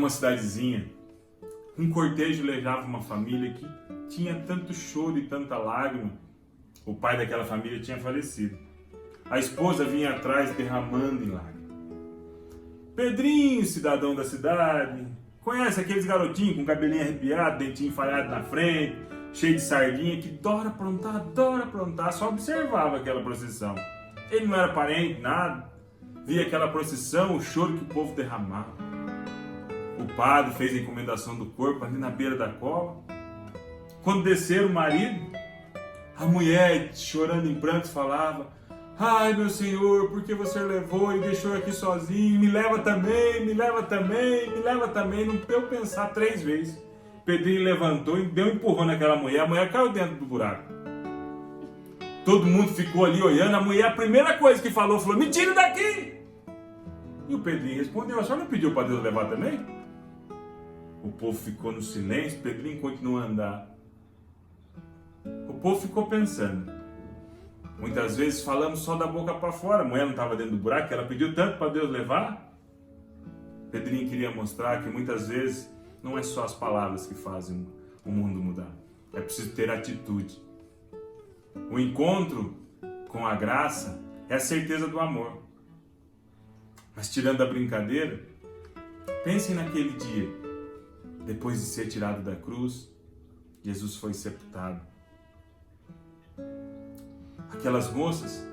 Numa cidadezinha, um cortejo levava uma família que tinha tanto choro e tanta lágrima. O pai daquela família tinha falecido. A esposa vinha atrás derramando em lágrimas. Pedrinho, cidadão da cidade, conhece aqueles garotinhos com cabelinho arrepiado, dentinho falhado na frente, cheio de sardinha, que adora aprontar, só observava aquela procissão. Ele não era parente, nada. Via aquela procissão, o choro que o povo derramava. O padre fez a encomendação do corpo ali na beira da cova. Quando desceram o marido, a mulher, chorando em prantos, falava: ai, meu senhor, por que você levou e deixou aqui sozinho? Me leva também, me leva também, me leva também. Não deu pensar 3 vezes. Pedrinho levantou e deu um empurrão naquela mulher. A mulher caiu dentro do buraco. Todo mundo ficou ali olhando. A mulher, a primeira coisa que falou, me tira daqui! E o Pedrinho respondeu: a senhora não pediu para Deus levar também? O povo ficou no silêncio. Pedrinho continuou a andar. O povo ficou pensando. Muitas vezes falamos só da boca para fora. A mulher não estava dentro do buraco, ela pediu tanto para Deus levar. Pedrinho queria mostrar que muitas vezes não é só as palavras que fazem o mundo mudar. É preciso ter atitude. O encontro com a graça é a certeza do amor. Mas tirando a brincadeira, pensem naquele dia. Depois de ser tirado da cruz, Jesus foi sepultado. Aquelas moças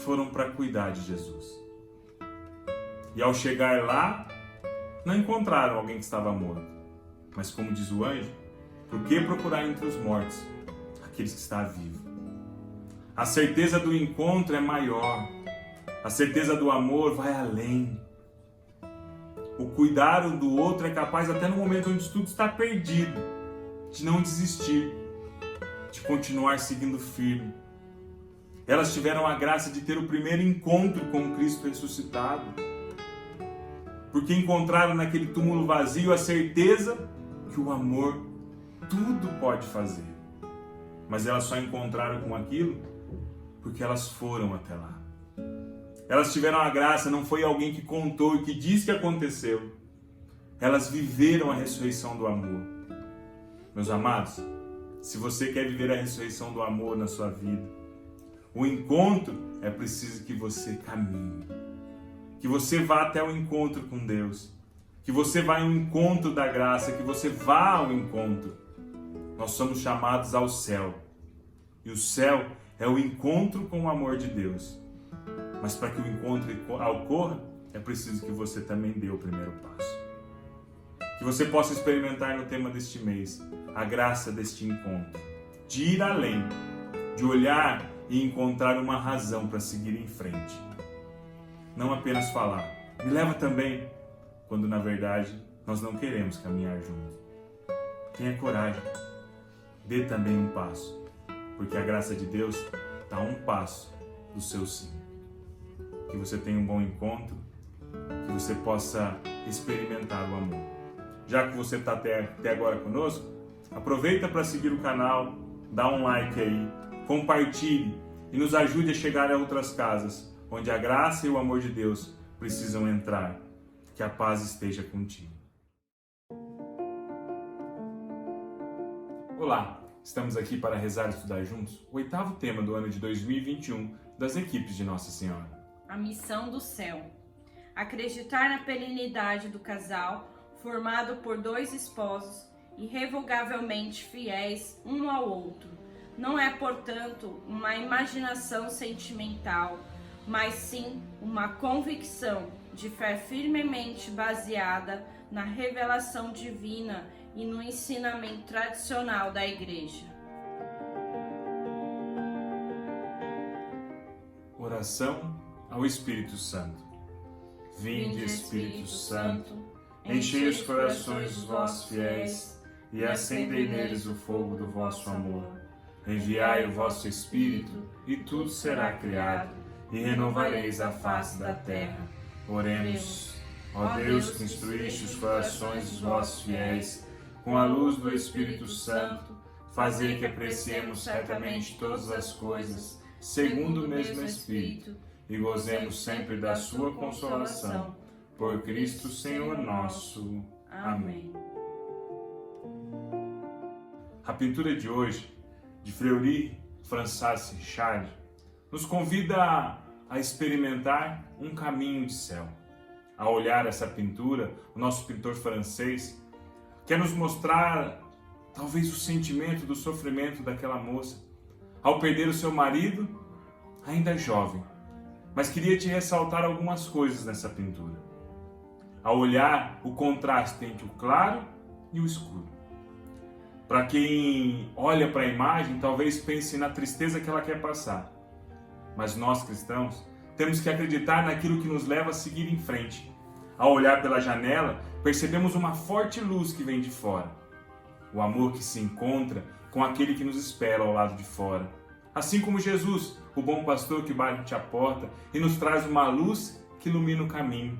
foram para cuidar de Jesus. E ao chegar lá, não encontraram alguém que estava morto. Mas como diz o anjo, por que procurar entre os mortos aqueles que estão vivos? A certeza do encontro é maior. A certeza do amor vai além. O cuidar um do outro é capaz, até no momento onde tudo está perdido, de não desistir, de continuar seguindo firme. Elas tiveram a graça de ter o primeiro encontro com Cristo ressuscitado, porque encontraram naquele túmulo vazio a certeza que o amor tudo pode fazer. Mas elas só encontraram com aquilo porque elas foram até lá. Elas tiveram a graça, não foi alguém que contou e que disse que aconteceu. Elas viveram a ressurreição do amor. Meus amados, se você quer viver a ressurreição do amor na sua vida, o encontro é preciso que você caminhe. Que você vá até o encontro com Deus. Que você vá ao encontro da graça, que você vá ao encontro. Nós somos chamados ao céu. E o céu é o encontro com o amor de Deus. Mas para que o encontro ocorra, é preciso que você também dê o primeiro passo. Que você possa experimentar no tema deste mês a graça deste encontro. De ir além, de olhar e encontrar uma razão para seguir em frente. Não apenas falar, me leva também, quando na verdade nós não queremos caminhar juntos. Tenha coragem, dê também um passo, porque a graça de Deus está a um passo do seu sim. Que você tenha um bom encontro, que você possa experimentar o amor. Já que você está até agora conosco, aproveita para seguir o canal, dá um like aí, compartilhe e nos ajude a chegar a outras casas, onde a graça e o amor de Deus precisam entrar. Que a paz esteja contigo. Olá, estamos aqui para rezar e estudar juntos o 8º tema do ano de 2021 das equipes de Nossa Senhora. A missão do céu. Acreditar na perenidade do casal, formado por 2 esposos, irrevogavelmente fiéis um ao outro. Não é, portanto, uma imaginação sentimental, mas sim uma convicção de fé firmemente baseada na revelação divina e no ensinamento tradicional da Igreja. Oração ao Espírito Santo. Vinde, Espírito Santo, enchei os corações dos vossos fiéis e acendei neles o fogo do vosso amor. Enviai o vosso Espírito e tudo será criado e renovareis a face da terra. Oremos. Ó Deus, que instruíste os corações dos vossos fiéis com a luz do Espírito Santo, fazei que apreciemos certamente todas as coisas segundo o mesmo Espírito e gozemos sempre da sua consolação. Por Cristo Senhor nosso. Amém. A pintura de hoje, de Fleury François Richard, nos convida a experimentar um caminho de céu. Ao olhar essa pintura, o nosso pintor francês quer nos mostrar talvez o sentimento do sofrimento daquela moça ao perder o seu marido, ainda jovem. Mas queria te ressaltar algumas coisas nessa pintura. Ao olhar o contraste entre o claro e o escuro. Para quem olha para a imagem, talvez pense na tristeza que ela quer passar. Mas nós cristãos temos que acreditar naquilo que nos leva a seguir em frente. Ao olhar pela janela, percebemos uma forte luz que vem de fora. O amor que se encontra com aquele que nos espera ao lado de fora. Assim como Jesus, o bom pastor que bate a porta e nos traz uma luz que ilumina o caminho.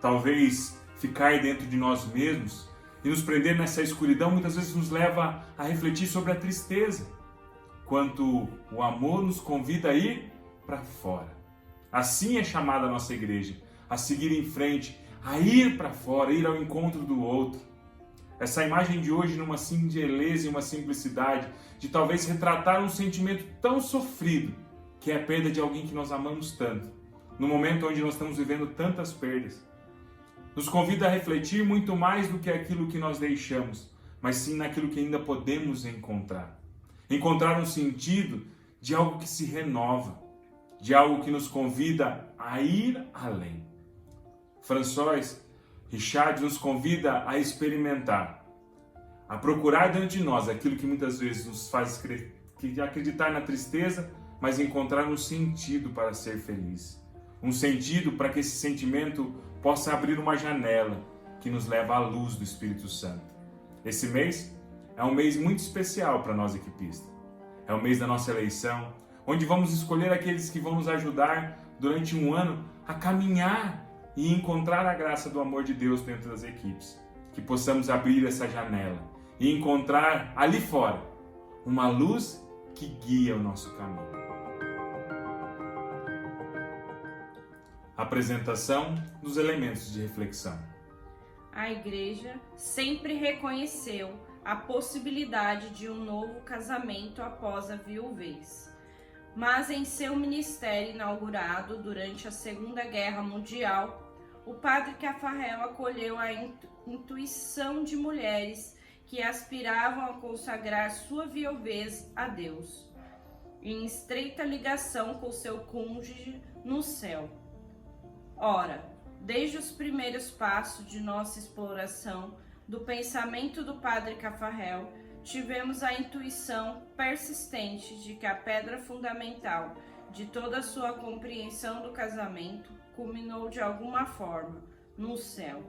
Talvez ficar dentro de nós mesmos e nos prender nessa escuridão muitas vezes nos leva a refletir sobre a tristeza, quanto o amor nos convida a ir para fora. Assim é chamada a nossa igreja, a seguir em frente, a ir para fora, ir ao encontro do outro. Essa imagem de hoje, numa singeleza e uma simplicidade, de talvez retratar um sentimento tão sofrido, que é a perda de alguém que nós amamos tanto, no momento onde nós estamos vivendo tantas perdas. Nos convida a refletir muito mais do que aquilo que nós deixamos, mas sim naquilo que ainda podemos encontrar. Encontrar um sentido de algo que se renova, de algo que nos convida a ir além. François Richard nos convida a experimentar, a procurar dentro de nós aquilo que muitas vezes nos faz acreditar na tristeza, mas encontrar um sentido para ser feliz. Um sentido para que esse sentimento possa abrir uma janela que nos leva à luz do Espírito Santo. Esse mês é um mês muito especial para nós equipistas. É o mês da nossa eleição, onde vamos escolher aqueles que vão nos ajudar durante um ano a caminhar e encontrar a graça do amor de Deus dentro das equipes. Que possamos abrir essa janela e encontrar ali fora uma luz que guia o nosso caminho. Apresentação dos elementos de reflexão. A igreja sempre reconheceu a possibilidade de um novo casamento após a viuvez. Mas em seu ministério inaugurado durante a Segunda Guerra Mundial, o padre Caffarel acolheu a intuição de mulheres que aspiravam a consagrar sua viuvez a Deus, em estreita ligação com seu cônjuge no céu. Ora, desde os primeiros passos de nossa exploração do pensamento do padre Caffarel, tivemos a intuição persistente de que a pedra fundamental de toda a sua compreensão do casamento culminou de alguma forma no céu.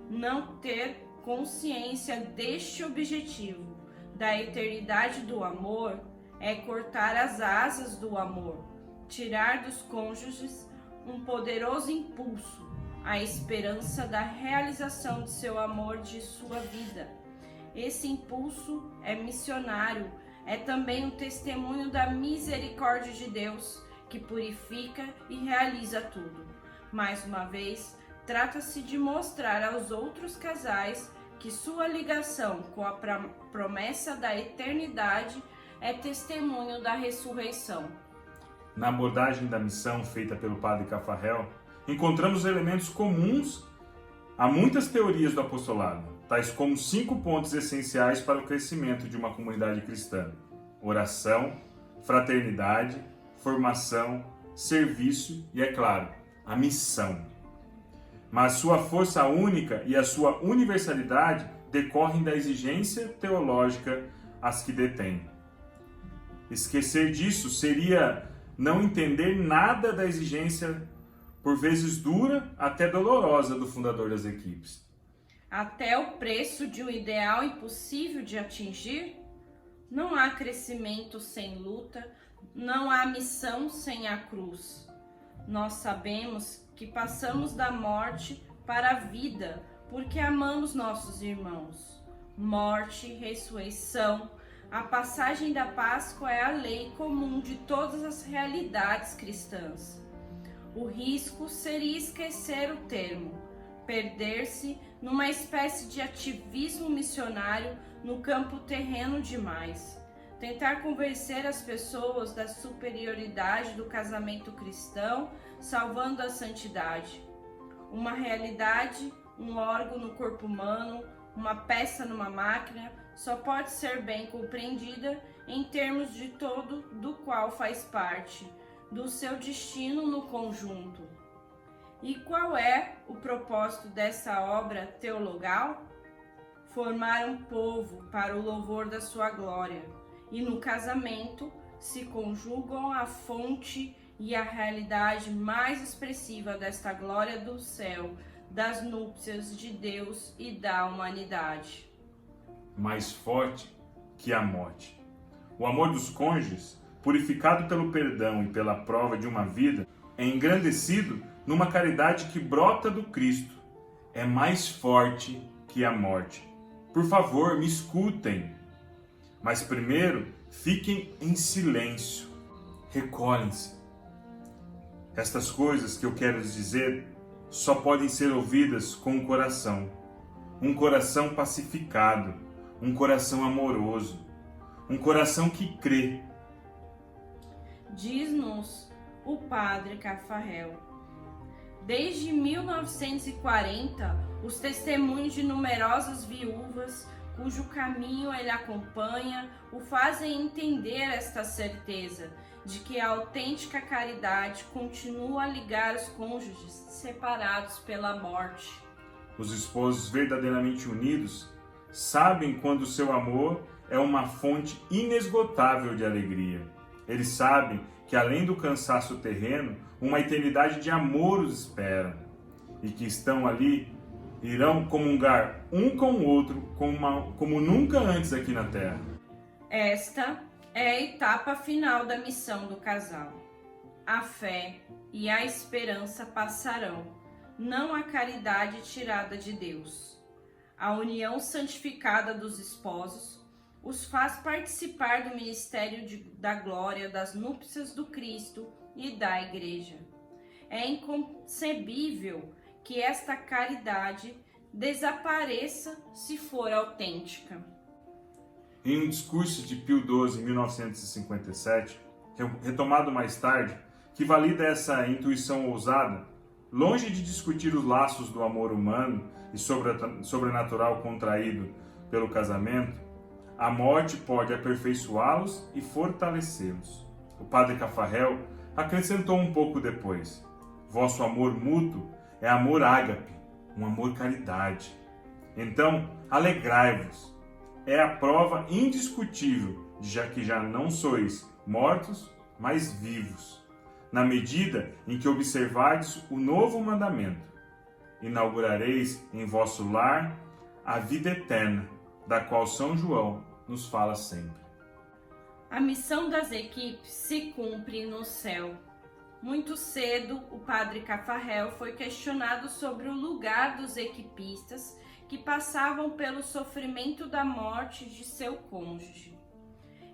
Não ter consciência deste objetivo, da eternidade do amor, é cortar as asas do amor, tirar dos cônjuges um poderoso impulso, a esperança da realização de seu amor, de sua vida. Esse impulso é missionário, é também um testemunho da misericórdia de Deus, que purifica e realiza tudo. Mais uma vez, trata-se de mostrar aos outros casais que sua ligação com a promessa da eternidade é testemunho da ressurreição. Na abordagem da missão feita pelo padre Caffarel, encontramos elementos comuns a muitas teorias do apostolado, tais como 5 pontos essenciais para o crescimento de uma comunidade cristã: oração, fraternidade, formação, serviço e, é claro, a missão. Mas sua força única e a sua universalidade decorrem da exigência teológica as que detém. Esquecer disso seria não entender nada da exigência, por vezes dura, até dolorosa, do fundador das equipes. Até o preço de um ideal impossível de atingir? Não há crescimento sem luta, não há missão sem a cruz. Nós sabemos que passamos da morte para a vida, porque amamos nossos irmãos. Morte, ressurreição, a passagem da Páscoa é a lei comum de todas as realidades cristãs. O risco seria esquecer o termo, perder-se numa espécie de ativismo missionário no campo terreno demais. Tentar convencer as pessoas da superioridade do casamento cristão, salvando a santidade. Uma realidade, um órgão no corpo humano, uma peça numa máquina, só pode ser bem compreendida em termos de todo do qual faz parte, do seu destino no conjunto. E qual é o propósito dessa obra teologal? Formar um povo para o louvor da sua glória. E no casamento se conjugam a fonte e a realidade mais expressiva desta glória do céu, das núpcias de Deus e da humanidade. Mais forte que a morte. O amor dos cônjuges, purificado pelo perdão e pela prova de uma vida, é engrandecido numa caridade que brota do Cristo. É mais forte que a morte. Por favor, me escutem. Mas primeiro, fiquem em silêncio. Recolhem-se. Estas coisas que eu quero lhes dizer só podem ser ouvidas com o coração. Um coração pacificado, um coração amoroso, um coração que crê. Diz-nos o padre Cafarel. Desde 1940, os testemunhos de numerosas viúvas, cujo caminho ele acompanha, o fazem entender esta certeza de que a autêntica caridade continua a ligar os cônjuges separados pela morte. Os esposos verdadeiramente unidos sabem quando seu amor é uma fonte inesgotável de alegria. Eles sabem que além do cansaço terreno, uma eternidade de amor os espera e que estão ali, irão comungar um com o outro como nunca antes aqui na Terra. Esta é a etapa final da missão do casal. A fé e a esperança passarão, não a caridade tirada de Deus. A união santificada dos esposos os faz participar do ministério da glória das núpcias do Cristo e da Igreja. É inconcebível que esta caridade desapareça se for autêntica. Em um discurso de Pio XII, em 1957, retomado mais tarde, que valida essa intuição ousada, longe de discutir os laços do amor humano e sobrenatural contraído pelo casamento, a morte pode aperfeiçoá-los e fortalecê-los. O padre Cafarel acrescentou um pouco depois: vosso amor mútuo é amor ágape, um amor caridade. Então, alegrai-vos. É a prova indiscutível de que já não sois mortos, mas vivos, na medida em que observardes o novo mandamento. Inaugurareis em vosso lar a vida eterna, da qual São João nos fala sempre. A missão das equipes se cumpre no céu. Muito cedo, o padre Cafarel foi questionado sobre o lugar dos equipistas que passavam pelo sofrimento da morte de seu cônjuge.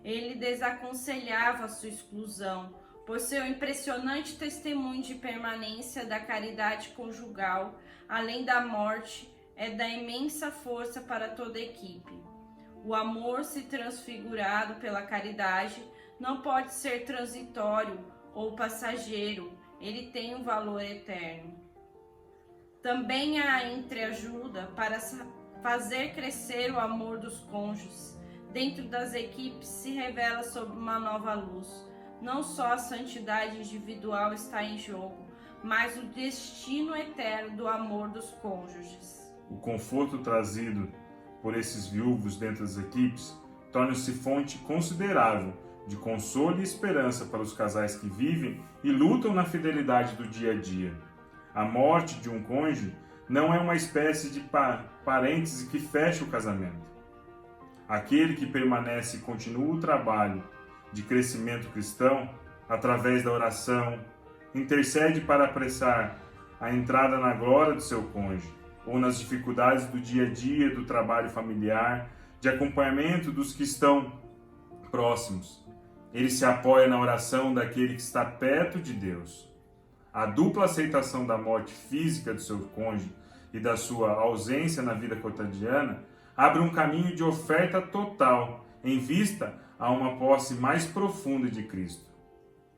Ele desaconselhava sua exclusão, por seu impressionante testemunho de permanência da caridade conjugal, além da morte, é da imensa força para toda a equipe. O amor se transfigurado pela caridade não pode ser transitório ou passageiro, ele tem um valor eterno. Também há entreajuda para fazer crescer o amor dos cônjuges. Dentro das equipes se revela sob uma nova luz. Não só a santidade individual está em jogo, mas o destino eterno do amor dos cônjuges. O conforto trazido por esses viúvos dentro das equipes torna-se fonte considerável de consolo e esperança para os casais que vivem e lutam na fidelidade do dia a dia. A morte de um cônjuge não é uma espécie de parêntese que fecha o casamento. Aquele que permanece e continua o trabalho de crescimento cristão, através da oração, intercede para apressar a entrada na glória do seu cônjuge, ou nas dificuldades do dia a dia, do trabalho familiar, de acompanhamento dos que estão próximos. Ele se apoia na oração daquele que está perto de Deus. A dupla aceitação da morte física do seu cônjuge e da sua ausência na vida cotidiana, abre um caminho de oferta total em vista a uma posse mais profunda de Cristo.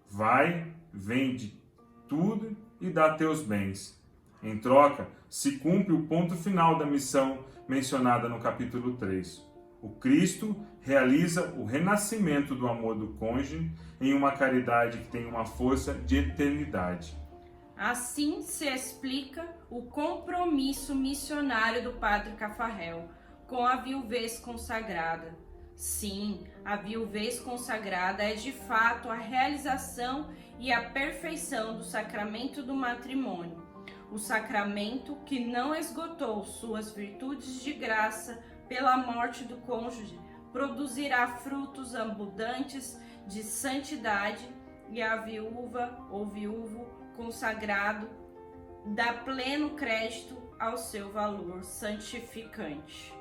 Vai, vende tudo e dá teus bens. Em troca, se cumpre o ponto final da missão mencionada no capítulo 3. O Cristo realiza o renascimento do amor do cônjuge em uma caridade que tem uma força de eternidade. Assim se explica o compromisso missionário do Padre Cafarel com a viuvez consagrada. Sim, a viuvez consagrada é de fato a realização e a perfeição do sacramento do matrimônio. O sacramento que não esgotou suas virtudes de graça pela morte do cônjuge produzirá frutos abundantes de santidade e a viúva ou viúvo consagrado dá pleno crédito ao seu valor santificante.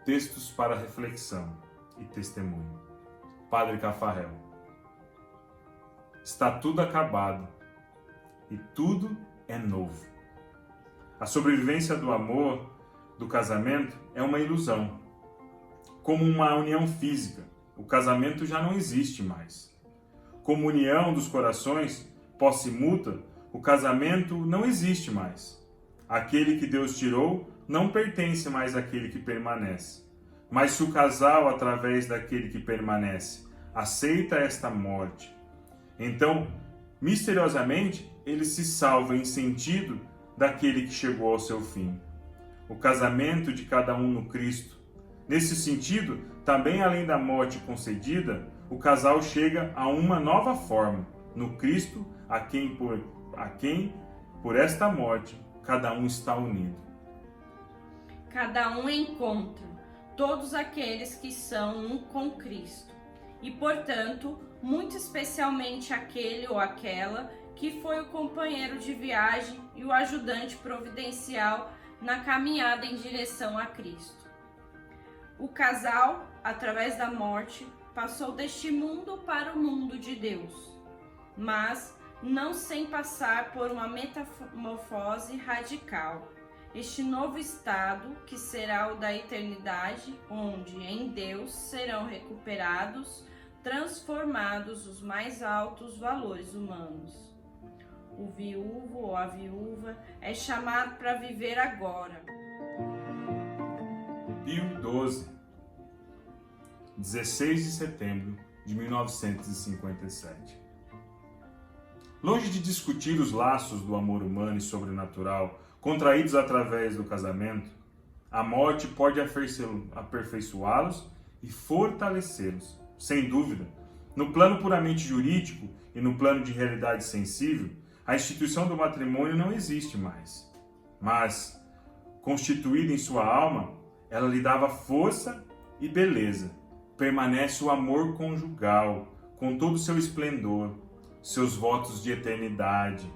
Textos para reflexão e testemunho. Padre Cafarel. Está tudo acabado e tudo é novo. A sobrevivência do amor, do casamento, é uma ilusão. Como uma união física, o casamento já não existe mais. Como união dos corações, posse mútua, o casamento não existe mais. Aquele que Deus tirou não pertence mais àquele que permanece. Mas se o casal, através daquele que permanece, aceita esta morte, então, misteriosamente, ele se salva em sentido daquele que chegou ao seu fim. O casamento de cada um no Cristo. Nesse sentido, também além da morte concedida, o casal chega a uma nova forma, no Cristo, a quem por esta morte, cada um está unido. Cada um encontra todos aqueles que são um com Cristo, e, portanto, muito especialmente aquele ou aquela que foi o companheiro de viagem e o ajudante providencial na caminhada em direção a Cristo. O casal, através da morte, passou deste mundo para o mundo de Deus, mas não sem passar por uma metamorfose radical. Este novo estado, que será o da eternidade, onde em Deus serão recuperados, transformados os mais altos valores humanos. O viúvo ou a viúva é chamado para viver agora. Pio XII, 16 de setembro de 1957. Longe de discutir os laços do amor humano e sobrenatural contraídos através do casamento, a morte pode aperfeiçoá-los e fortalecê-los. Sem dúvida, no plano puramente jurídico e no plano de realidade sensível, a instituição do matrimônio não existe mais. Mas, constituída em sua alma, ela lhe dava força e beleza. Permanece o amor conjugal, com todo o seu esplendor, seus votos de eternidade.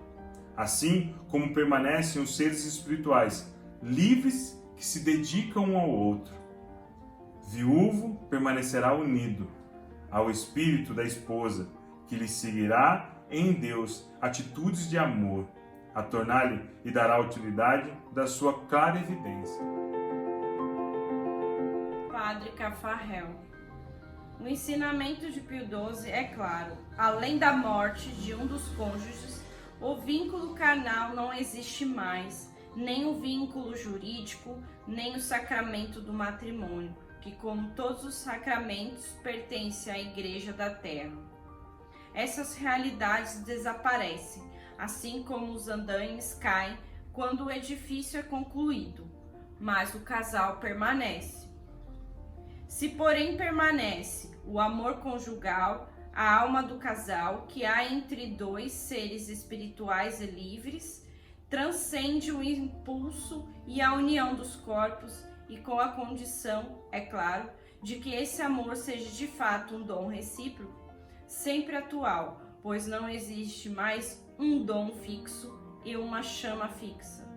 Assim como permanecem os seres espirituais, livres que se dedicam um ao outro. Viúvo permanecerá unido ao espírito da esposa, que lhe seguirá em Deus atitudes de amor, a tornar-lhe e dará a utilidade da sua clara evidência. Padre Cafarel. No ensinamento de Pio XII é claro, além da morte de um dos cônjuges, o vínculo carnal não existe mais, nem o vínculo jurídico, nem o sacramento do matrimônio, que, como todos os sacramentos, pertence à Igreja da Terra. Essas realidades desaparecem, assim como os andaimes caem quando o edifício é concluído, mas o casal permanece. Se, porém, permanece o amor conjugal, a alma do casal, que há entre dois seres espirituais e livres, transcende o impulso e a união dos corpos, e com a condição, é claro, de que esse amor seja de fato um dom recíproco, sempre atual, pois não existe mais um dom fixo e uma chama fixa.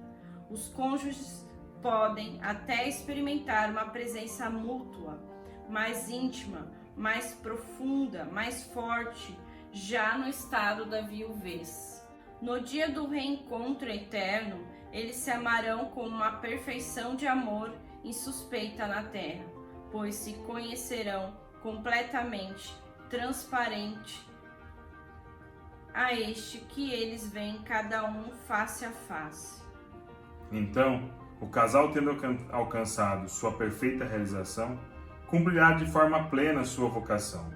Os cônjuges podem até experimentar uma presença mútua, mais íntima, mais profunda, mais forte, já no estado da viuvez. No dia do reencontro eterno, eles se amarão com uma perfeição de amor insuspeita na terra, pois se conhecerão completamente, transparente a este que eles veem cada um face a face. Então, o casal, tendo alcançado sua perfeita realização, cumprirá de forma plena sua vocação.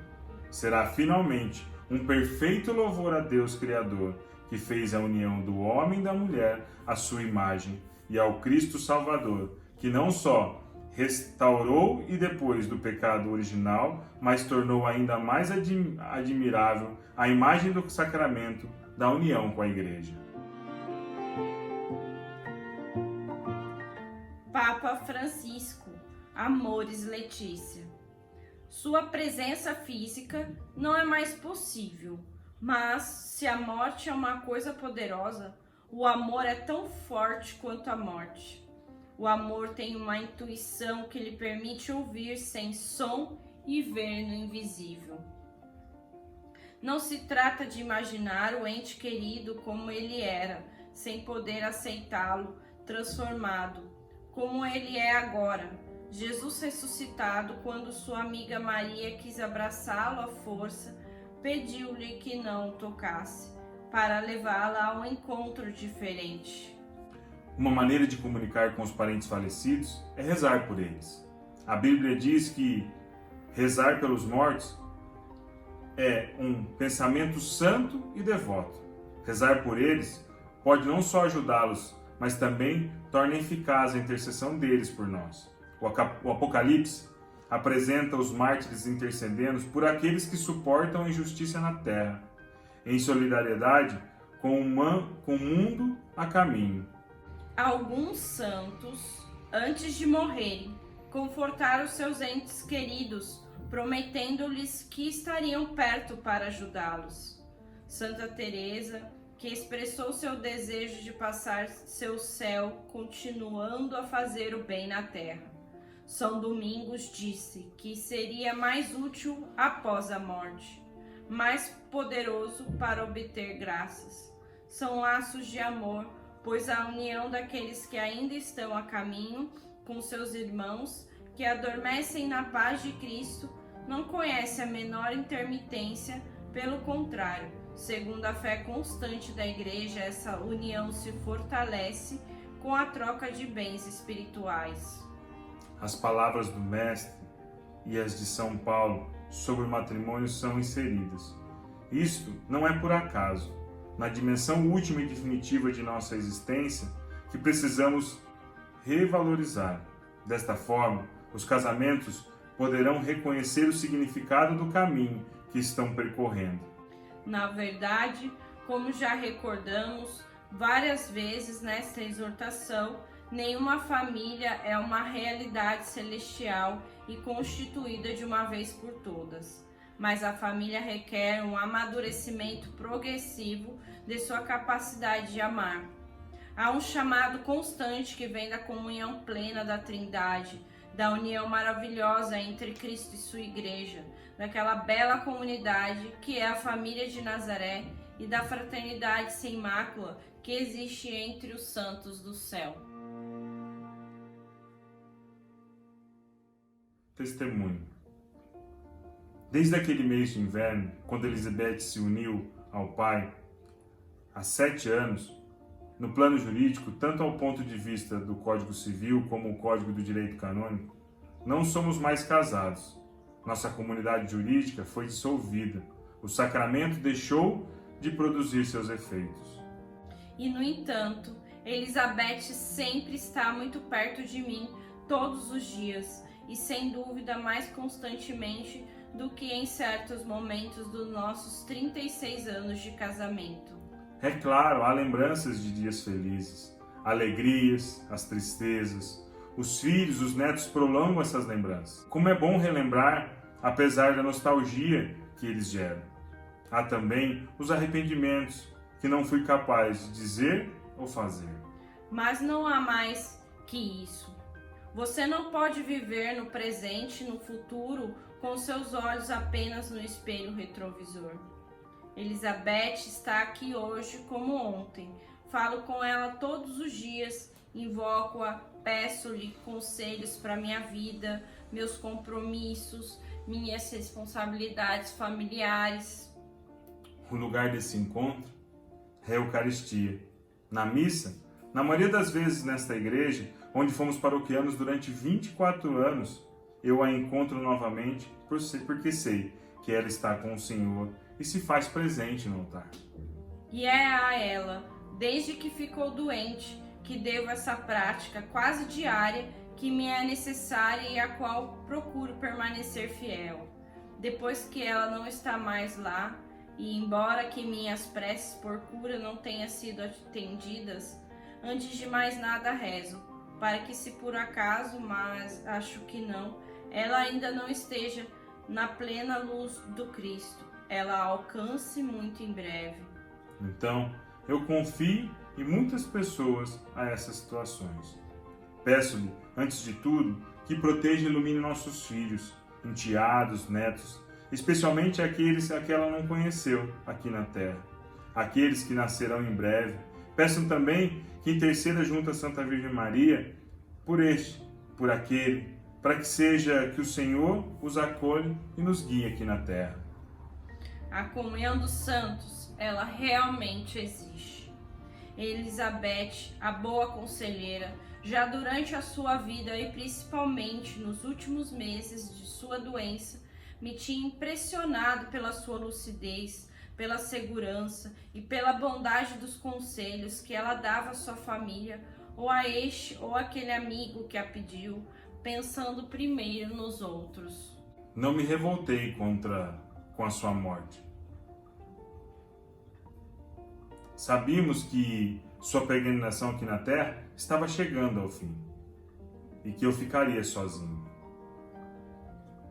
Será finalmente um perfeito louvor a Deus Criador, que fez a união do homem e da mulher à sua imagem, e ao Cristo Salvador, que não só restaurou e depois do pecado original, mas tornou ainda mais admirável a imagem do sacramento da união com a Igreja. Papa Francisco, Amoris Letícia. Sua presença física não é mais possível, mas se a morte é uma coisa poderosa, o amor é tão forte quanto a morte. O amor tem uma intuição que lhe permite ouvir sem som e ver no invisível. Não se trata de imaginar o ente querido como ele era, sem poder aceitá-lo, transformado, como ele é agora. Jesus ressuscitado, quando sua amiga Maria quis abraçá-lo à força, pediu-lhe que não o tocasse, para levá-la a um encontro diferente. Uma maneira de comunicar com os parentes falecidos é rezar por eles. A Bíblia diz que rezar pelos mortos é um pensamento santo e devoto. Rezar por eles pode não só ajudá-los, mas também torna eficaz a intercessão deles por nós. O Apocalipse apresenta os mártires intercedendo por aqueles que suportam a injustiça na terra, em solidariedade com o mundo a caminho. Alguns santos, antes de morrerem, confortaram seus entes queridos, prometendo-lhes que estariam perto para ajudá-los. Santa Teresa, que expressou seu desejo de passar seu céu continuando a fazer o bem na terra. São Domingos disse que seria mais útil após a morte, mais poderoso para obter graças. São laços de amor, pois a união daqueles que ainda estão a caminho com seus irmãos, que adormecem na paz de Cristo, não conhece a menor intermitência, pelo contrário, segundo a fé constante da Igreja, essa união se fortalece com a troca de bens espirituais. As palavras do Mestre e as de São Paulo sobre o matrimônio são inseridas. Isto não é por acaso. Na dimensão última e definitiva de nossa existência, que precisamos revalorizar. Desta forma, os casamentos poderão reconhecer o significado do caminho que estão percorrendo. Na verdade, como já recordamos várias vezes nesta exortação, nenhuma família é uma realidade celestial e constituída de uma vez por todas. Mas a família requer um amadurecimento progressivo de sua capacidade de amar. Há um chamado constante que vem da comunhão plena da Trindade, da união maravilhosa entre Cristo e sua Igreja, daquela bela comunidade que é a família de Nazaré e da fraternidade sem mácula que existe entre os santos do céu. Testemunho. Desde aquele mês de inverno, quando Elizabeth se uniu ao pai, há 7 anos, no plano jurídico, tanto ao ponto de vista do Código Civil como o Código do Direito Canônico, não somos mais casados. Nossa comunidade jurídica foi dissolvida. O sacramento deixou de produzir seus efeitos. E, no entanto, Elizabeth sempre está muito perto de mim todos os dias e, sem dúvida, mais constantemente do que em certos momentos dos nossos 36 anos de casamento. É claro, há lembranças de dias felizes, alegrias, as tristezas. Os filhos, os netos prolongam essas lembranças. Como é bom relembrar, apesar da nostalgia que eles geram. Há também os arrependimentos, que não fui capaz de dizer ou fazer. Mas não há mais que isso. Você não pode viver no presente e no futuro com seus olhos apenas no espelho retrovisor. Elizabeth está aqui hoje como ontem. Falo com ela todos os dias, invoco-a, peço-lhe conselhos para minha vida, meus compromissos, minhas responsabilidades familiares. O lugar desse encontro é a Eucaristia. Na missa, na maioria das vezes nesta igreja, onde fomos paroquianos durante 24 anos, eu a encontro novamente porque sei que ela está com o Senhor e se faz presente no altar. E é a ela, desde que ficou doente, que devo essa prática quase diária que me é necessária e a qual procuro permanecer fiel. Depois que ela não está mais lá, e embora que minhas preces por cura não tenham sido atendidas, antes de mais nada rezo, para que se por acaso, mas acho que não, ela ainda não esteja na plena luz do Cristo, ela alcance muito em breve. Então, eu confio em muitas pessoas a essas situações. Peço-lhe, antes de tudo, que proteja e ilumine nossos filhos, enteados, netos, especialmente aqueles que ela não conheceu aqui na terra, aqueles que nascerão em breve. Peço também que interceda junto a Santa Virgem Maria por este, por aquele, para que o Senhor os acolhe e nos guie aqui na terra. A comunhão dos santos, ela realmente existe. Elizabeth, a boa conselheira, já durante a sua vida e principalmente nos últimos meses de sua doença, me tinha impressionado pela sua lucidez, pela segurança e pela bondade dos conselhos que ela dava à sua família, ou a este ou aquele amigo que a pediu, pensando primeiro nos outros. Não me revoltei com a sua morte. Sabíamos que sua peregrinação aqui na terra estava chegando ao fim e que eu ficaria sozinho.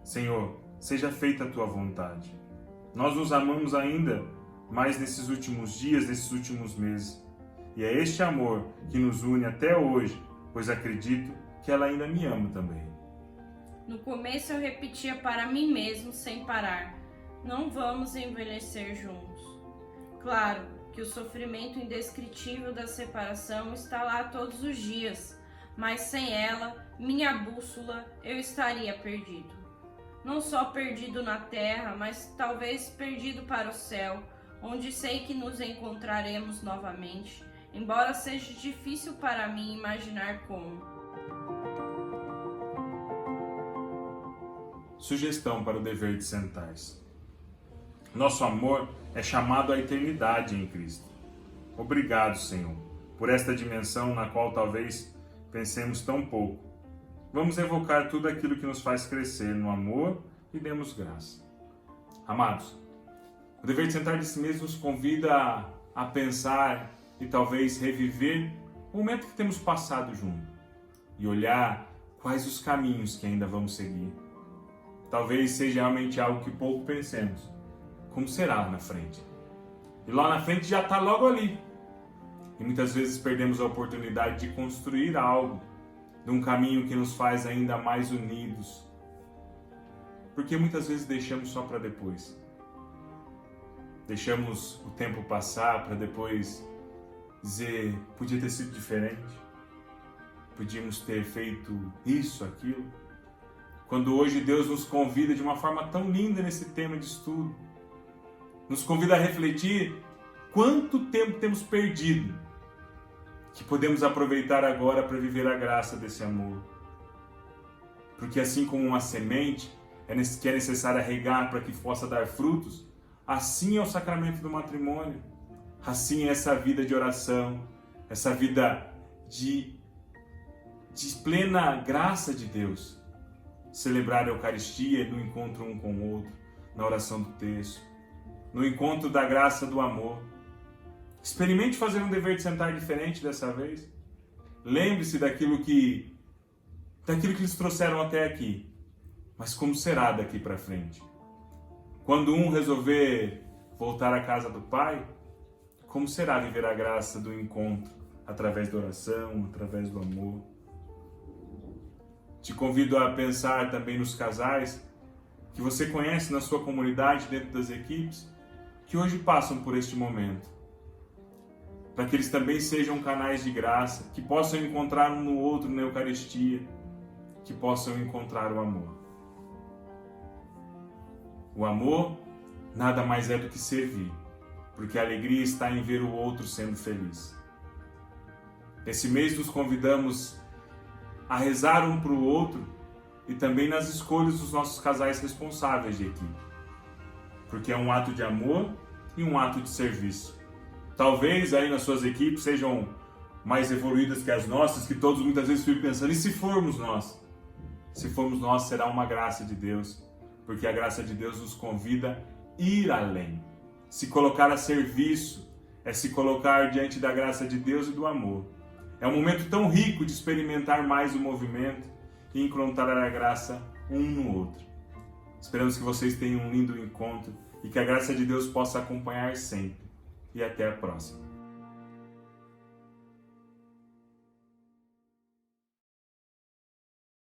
Senhor, seja feita a tua vontade. Nós nos amamos ainda mais nesses últimos dias, nesses últimos meses. E é este amor que nos une até hoje, pois acredito que ela ainda me ama também. No começo eu repetia para mim mesmo sem parar: não vamos envelhecer juntos. Claro que o sofrimento indescritível da separação está lá todos os dias, mas sem ela, minha bússola, eu estaria perdido. Não só perdido na terra, mas talvez perdido para o céu, onde sei que nos encontraremos novamente, embora seja difícil para mim imaginar como. Sugestão para o dever de sentais. Nosso amor é chamado à eternidade em Cristo. Obrigado, Senhor, por esta dimensão na qual talvez pensemos tão pouco. Vamos evocar tudo aquilo que nos faz crescer no amor e demos graça. Amados, o dever de sentar de si mesmo nos convida a pensar e talvez reviver o momento que temos passado junto e olhar quais os caminhos que ainda vamos seguir. Talvez seja realmente algo que pouco pensemos. Como será lá na frente? E lá na frente já está logo ali. E muitas vezes perdemos a oportunidade de construir algo, de um caminho que nos faz ainda mais unidos. Porque muitas vezes deixamos só para depois. Deixamos o tempo passar para depois dizer: podia ter sido diferente, podíamos ter feito isso, aquilo. Quando hoje Deus nos convida de uma forma tão linda nesse tema de estudo, nos convida a refletir quanto tempo temos perdido, que podemos aproveitar agora para viver a graça desse amor. Porque assim como uma semente que é necessária regar para que possa dar frutos, assim é o sacramento do matrimônio, assim é essa vida de oração, essa vida de plena graça de Deus. Celebrar a Eucaristia no encontro um com o outro, na oração do texto, no encontro da graça do amor. Experimente fazer um dever de sentar diferente dessa vez. Lembre-se daquilo que eles trouxeram até aqui, mas como será daqui para frente? Quando um resolver voltar à casa do Pai, como será viver a graça do encontro através da oração, através do amor? Te convido a pensar também nos casais que você conhece na sua comunidade, dentro das equipes, que hoje passam por este momento, para que eles também sejam canais de graça, que possam encontrar um no outro na Eucaristia, que possam encontrar o amor. O amor nada mais é do que servir, porque a alegria está em ver o outro sendo feliz. Esse mês nos convidamos a rezar um para o outro e também nas escolhas dos nossos casais responsáveis de equipe, porque é um ato de amor e um ato de serviço. Talvez aí nas suas equipes sejam mais evoluídas que as nossas, que todos muitas vezes ficam pensando, e se formos nós? Se formos nós, será uma graça de Deus, porque a graça de Deus nos convida a ir além. Se colocar a serviço é se colocar diante da graça de Deus e do amor. É um momento tão rico de experimentar mais o movimento e encontrar a graça um no outro. Esperamos que vocês tenham um lindo encontro e que a graça de Deus possa acompanhar sempre. E até a próxima.